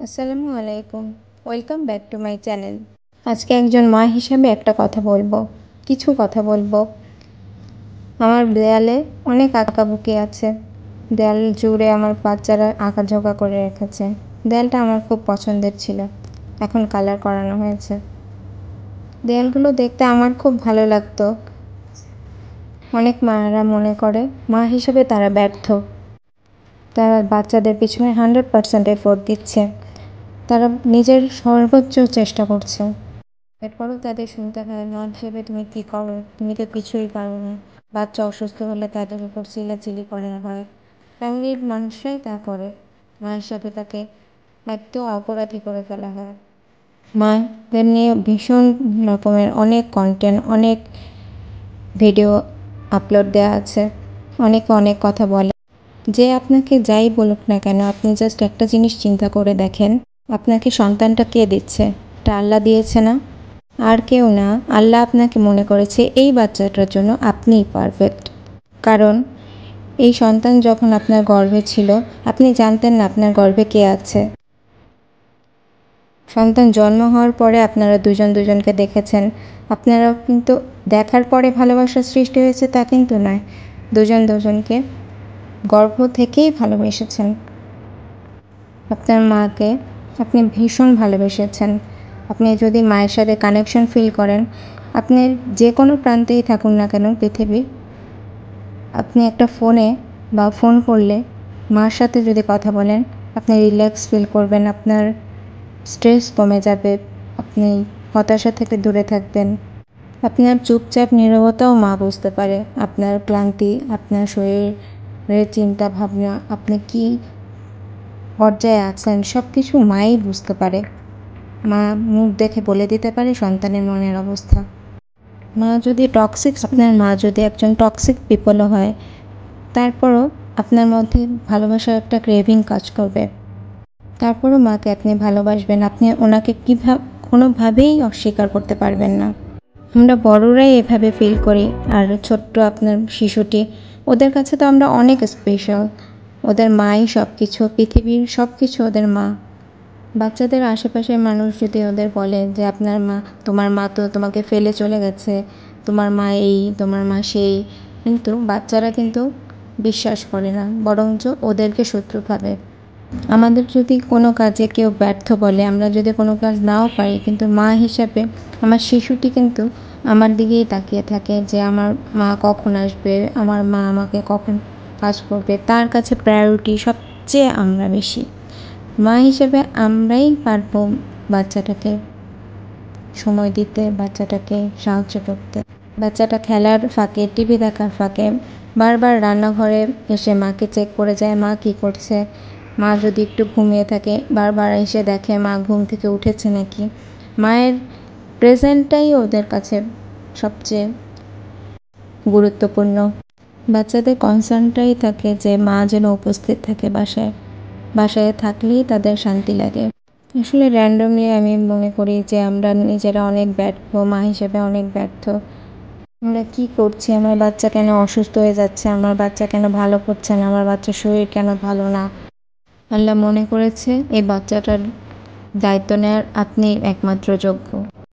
আসসালামু আলাইকুম। Welcome back to my channel. আজকে একজন মা হিসাবে একটা কথা বলবো, কিছু কথা বলবো। আমার দেয়ালে অনেক আঁকাবুকি আছে। দেয়াল জুড়ে আমার বাচ্চারা আঁকাঝোঁকা করে রেখেছে। দেয়ালটা আমার খুব পছন্দের ছিল, এখন কালার করানো হয়েছে। দেয়ালগুলো দেখতে আমার খুব ভালো লাগতো। অনেক মায়েরা মনে করে মা হিসেবে তারা ব্যর্থ, তারা বাচ্চাদের পিছনে 100% এফোর্ট দিচ্ছে, তারা নিজের সর্বোচ্চ চেষ্টা করছে। এরপরও তাদের শুনতে হয়, মা হিসেবে তুমি কী করো, তুমি তো কিছুই পারো না। বাচ্চা অসুস্থ হলে তাদের উপর চিল্লাচিল্লি করা হয়। ফ্যামিলির মানুষরাই তা করে, মায়ের সাথে তাকে একটু অপরাধী করে ফেলা হয়। মাদের নিয়ে ভীষণ রকমের অনেক কন্টেন্ট, অনেক ভিডিও আপলোড দেওয়া আছে। অনেকে অনেক কথা বলে। যে আপনাকে যাই বলুক না কেন, আপনি জাস্ট একটা জিনিস চিন্তা করে দেখেন, আপনাকে সন্তানটা কে দিচ্ছে? এটা আল্লাহ দিয়েছে না? আর কেউ না। আল্লাহ আপনাকে মনে করেছে এই বাচ্চাটার জন্য আপনিই পারফেক্ট। কারণ এই সন্তান যখন আপনার গর্ভে ছিল, আপনি জানতেন না আপনার গর্ভে কে আছে। সন্তান জন্ম হওয়ার পরে আপনারা দুজন দুজনকে দেখেছেন। আপনারা কিন্তু দেখার পরে ভালোবাসার সৃষ্টি হয়েছে তা কিন্তু নয়, দুজন দুজনকে গর্ভ থেকেই ভালোবেসেছেন। আপনার মাকে আপনি ভীষণ ভালোবেসেছেন। আপনি যদি মায়ের সাথে কানেকশন ফিল করেন, আপনি যে কোনো প্রান্তেই থাকুন না কেন পৃথিবীর, আপনি একটা ফোনে বা ফোন করলে মার সাথে যদি কথা বলেন, আপনি রিল্যাক্স ফিল করবেন, আপনার স্ট্রেস কমে যাবে, আপনি হতাশা থেকে দূরে থাকবেন। আপনার চুপচাপ নীরবতাও মা বুঝতে পারে, আপনার ক্লান্তি, আপনার শরীরের চিন্তা ভাবনা, আপনি কী পর্যায়ে আছেন, সব কিছু মাই বুঝতে পারে। মা মুখ দেখে বলে দিতে পারে সন্তানের মনের অবস্থা। মা যদি আপনার মা যদি একজন টক্সিক পিপলও হয়, তারপরও আপনার মধ্যে ভালোবাসার একটা ক্রেভিং কাজ করবে। তারপরও মাকে আপনি ভালোবাসবেন, আপনি ওনাকে কোনোভাবেই অস্বীকার করতে পারবেন না। আমরা বড়রাই এভাবে ফিল করি, আর ছোট্ট আপনার শিশুটি, ওদের কাছে তো আমরা অনেক স্পেশাল। ওদের মাই সব কিছু, পৃথিবীর সব কিছু ওদের মা। বাচ্চাদের আশেপাশের মানুষ যদি ওদের বলে যে আপনার মা, তোমার মা তো তোমাকে ফেলে চলে গেছে, তোমার মা এই, তোমার মা সেই, কিন্তু বাচ্চারা কিন্তু বিশ্বাস করে না, বরঞ্চ ওদেরকে শত্রু ভাবে। আমাদের যদি কোনো কাজে কেউ ব্যর্থ বলে, আমরা যদি কোনো কাজ নাও পারি, কিন্তু মা হিসাবে আমার শিশুটি কিন্তু আমার দিকেই তাকিয়ে থাকে যে আমার মা কখন আসবে, আমার মা আমাকে কখন কাজ করবে। তার কাছে প্রায়োরিটি সবচেয়ে আমরা বেশি। মা হিসেবে আমরাই পারবো বাচ্চাটাকে সময় দিতে, বাচ্চাটাকে সাহায্য করতে। বাচ্চাটা খেলার ফাঁকে, টিভি দেখার ফাঁকে বারবার রান্নাঘরে এসে মাকে চেক করে যায়, মা কী করছে। মা যদি একটু ঘুমিয়ে থাকে, বারবার এসে দেখে মা ঘুম থেকে উঠেছে নাকি। মায়ের প্রেজেন্টটাই ওদের কাছে সবচেয়ে গুরুত্বপূর্ণ। বাচ্চাদের কনসার্নটাই থাকে যে মা যেন উপস্থিত থাকে বাসায়, বাসায় থাকলেই তাদের শান্তি লাগে। আসলে র্যান্ডমলি আমি মনে করি যে আমরা নিজেরা অনেক ব্যর্থ, মা হিসেবে অনেক ব্যর্থ। আমরা কী করছি, আমার বাচ্চা কেন অসুস্থ হয়ে যাচ্ছে, আমার বাচ্চা কেন ভালো করছে না, আমার বাচ্চার শরীর কেন ভালো না। আল্লাহ মনে করেছে এই বাচ্চাটার দায়িত্ব নেওয়ার আপনি একমাত্র যোগ্য।